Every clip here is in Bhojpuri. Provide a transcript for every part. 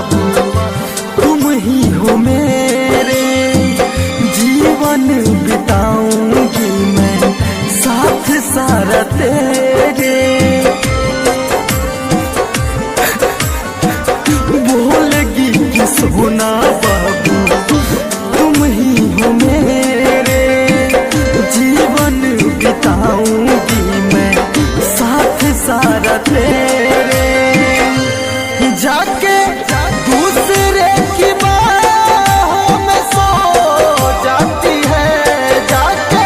बाबू, तुम ही हो मेरे, जीवन बिताऊंगी मैं साथ सारा तेरे। बोलेगी कि सोना बाबू, तुम ही हो मेरे, जीवन बिताऊंगी मैं साथ सारा तेरे। जाके दूसरे की बाहों में सो जाती है, जाके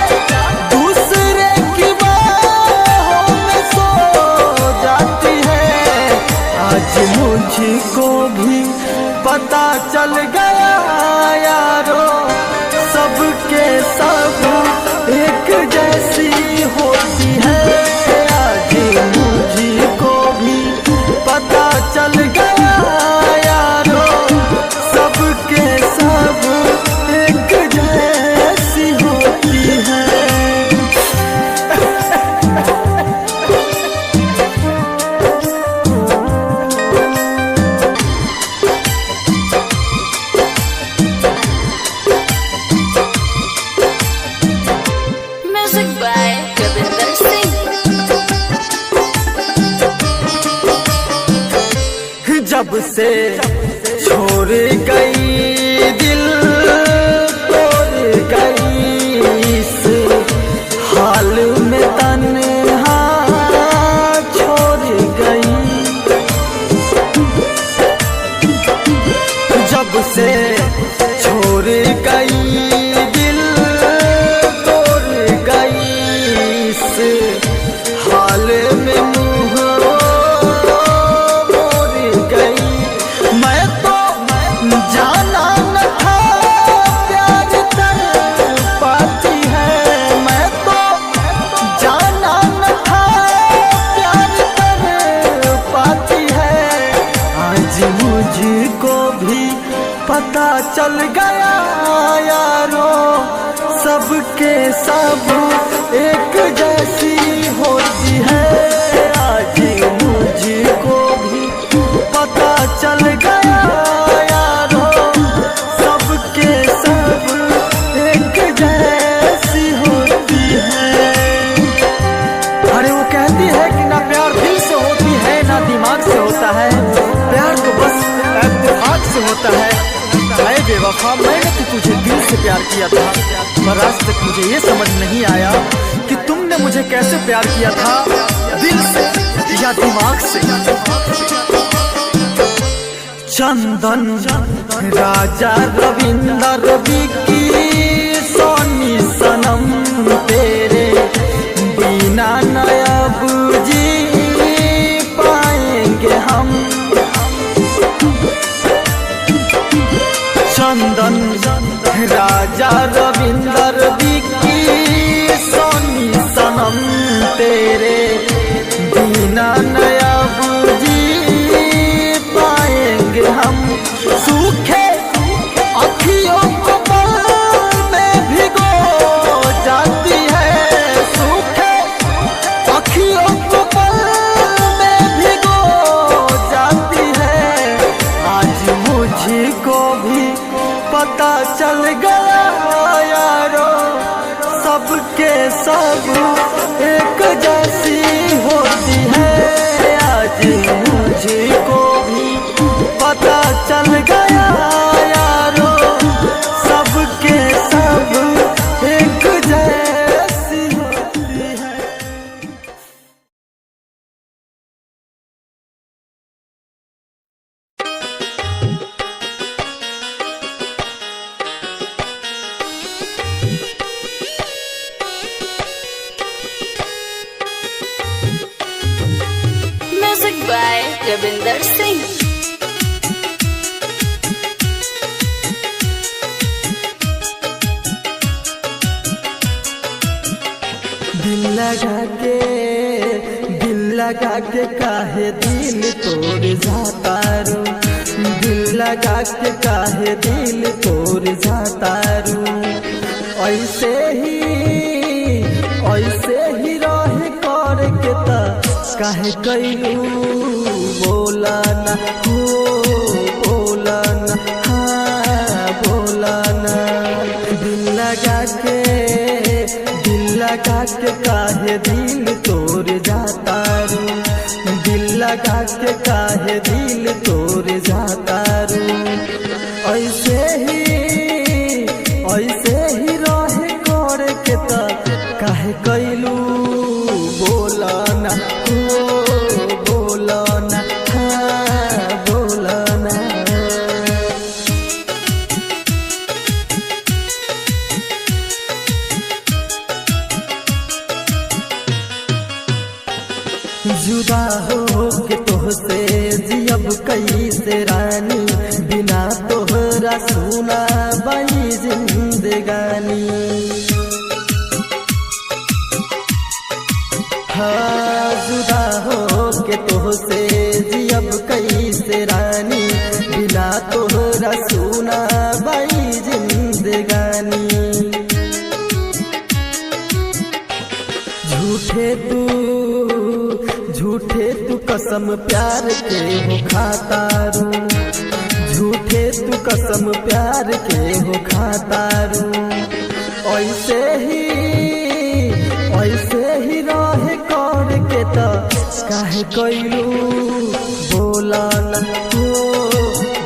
दूसरे की बाहों में सो जाती है। आज मुझको भी पता चल गया यारो, सबके सब एक जैसी होती है। आज मुझको भी पता चल गया यारो, सबके सब एक जैसी होती है। Music by Ravinder Singh. जब से छोड़ गई दिल तोड़ गई, इस हाल में तन्हा छोड़ गई। जब से छोड़ गई दिल तोड़ गई, इस हाल में मुँह मोड़ गई। मैं तो जाना न था प्यार तर पाती है, मैं तो जाना न था प्यार तर पाती है। आज मुझको भी पता चल गया यारो, सबके सब एक जैसी होती है। आज मुझको भी पता चल गया यारो, सबके सब एक जैसी होती है। अरे वो कहती है कि ना प्यार दिल से होती है ना दिमाग से होता है, प्यार तो बस दिमाग से होता है। अरे बेवफा, मैंने तो तुझे दिल से प्यार किया था, पर आज तक मुझे ये समझ नहीं आया कि तुमने मुझे कैसे प्यार किया था, दिल से या दिमाग से। चंदन राजा रविंदर विकी सोनी सनम, तेरे बिना न अब जी पाएंगे हम। चंदन राजा रविंदर विकी सोनी सनम, तेरे बिना न अब जी पाएंगे हम। सूखे अखियों को पल में भिगो जाती है, सूखे अखियों को पल में भिगो जाती है। आज मुझको भी पता चल गया यारो, सबके सब एक जैसी होती है। आज मुझको भी पता चल गया यारो, सबके सब एक जैसी होती है। Music by Ravinder Singh. दिल लगा के काहे दिल तोड़ जाता रू, दिल लगा के काहे दिल तोड़ जाता रू। ऐसे ही रह कर के त काहे कैलू बोला ना हो काहे दिल तोड़ जाता रू, दिल लगा के काहे दिल तोड़ जाता रू। ऐसे ही रहे कर के तक काहे कैलू बोला ना, हो बोला ना, हाँ बोला ना। जुदा हो के तोहसे जियब कैसे रानी, बिना तोहरा सुना बाई जिंदगानी। हाँ जुदा हो के तोहसे जियब कैसे रानी, बिना तोहरा सुना बाई जिंदगानी। झूठे तू कसम प्यार के हो खाता रू, झूठे तू कसम प्यार के हो खाता रू। ऐसे ही रहे कर के तो काहे कैलू बोला ना, हो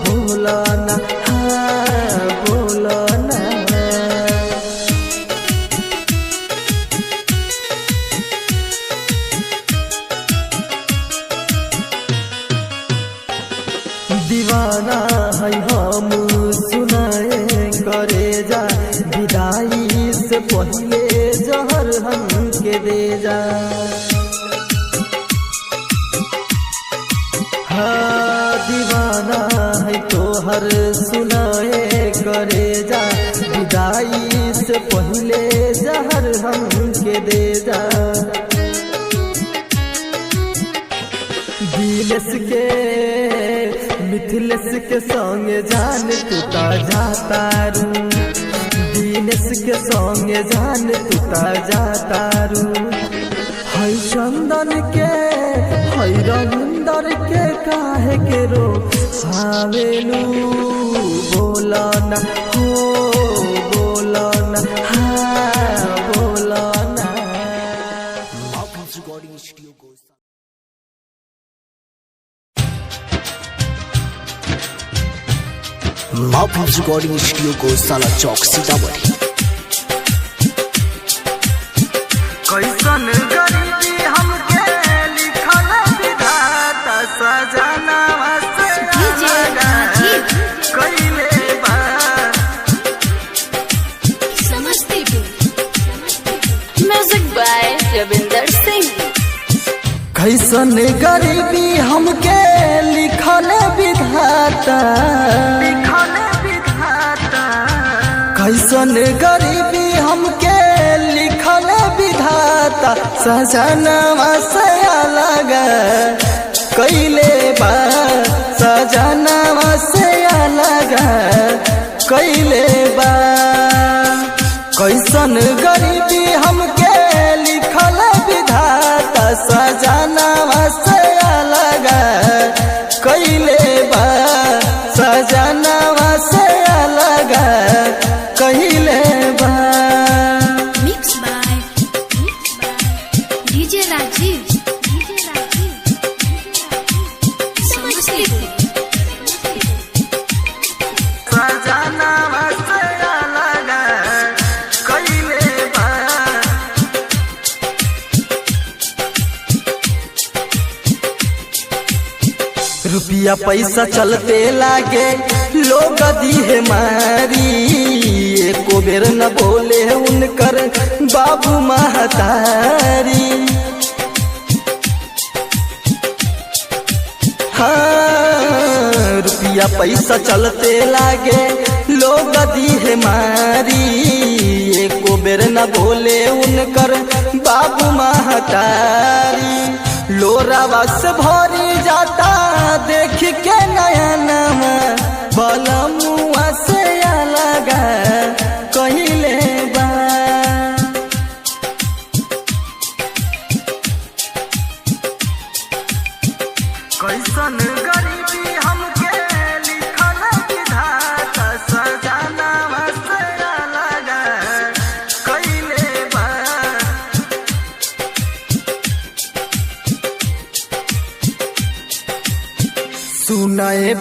बोला ना, हाँ बोला ना। दीवाना है हम सुनाए करे जा, विदाई से पहले जहर हम के दे जा। हाँ दीवाना है तोहर सुनाए करे जा, विदाई से पहले जहर हम के दे जा। दिलेस के मिथिलेश के संग जान टूटा जाता रू, दिनेश के संग जान टूटा जाता रू। है चंदन के है रविंदर के काहे के रो आवेलू बोला ना, हो बोला ना, हाँ बोला ना। महफूज रिकॉर्डिंग स्टूडियो को साला चौक सीतामढ़ी। कैसन गरीबी हमके लिखल विधाता, सजनवा से अलग कैले बा। Music by Ravinder Singh. कैसन गरीबी हमके लिखल विधाता, कैसन गरीबी हमके लिखल विधाता, सजनवा से अलग कैले बा, सजनवा से अलग कैले बा। कैसन गरीबी हमके लिखल विधाता, सजनवा से अलग कैले बा, सजनवा से अलग कैले बा। Mix by DJ Rajeev. सजनवा से अलग कैले बा। रुपया पैसा चलते लागे लोग दिहे मारी, एको बेर न बोले उनकर बाबू महतारी। हाँ रुपया पैसा चलते लागे लोग दिहे मारी, एको बेर न बोले उनकर बाबू महतारी। लोरावा से भरी जाता देख के नयनम, बलमुआ से अलग कहिले बा। कैसन गरीबी हमके लिखल विधाता, सजनवा से अलग कैले बा।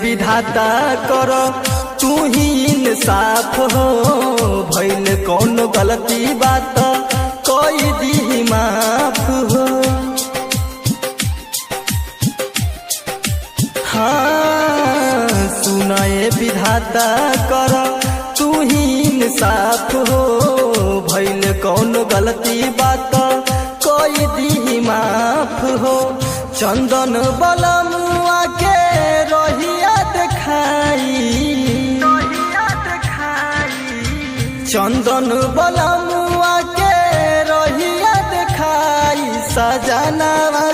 विधाता कर तू ही इंसाफ हो, भइल कौन गलती बात कोई दी माफ हो। हाँ सुनाए विधाता कर तू ही इंसाफ हो, भइल कौन गलती बात कोई दी माफ हो। चंदन बलमुआ के रहिया देखाई, चंदन बलमुआ के रहिया देखाई, सजनवा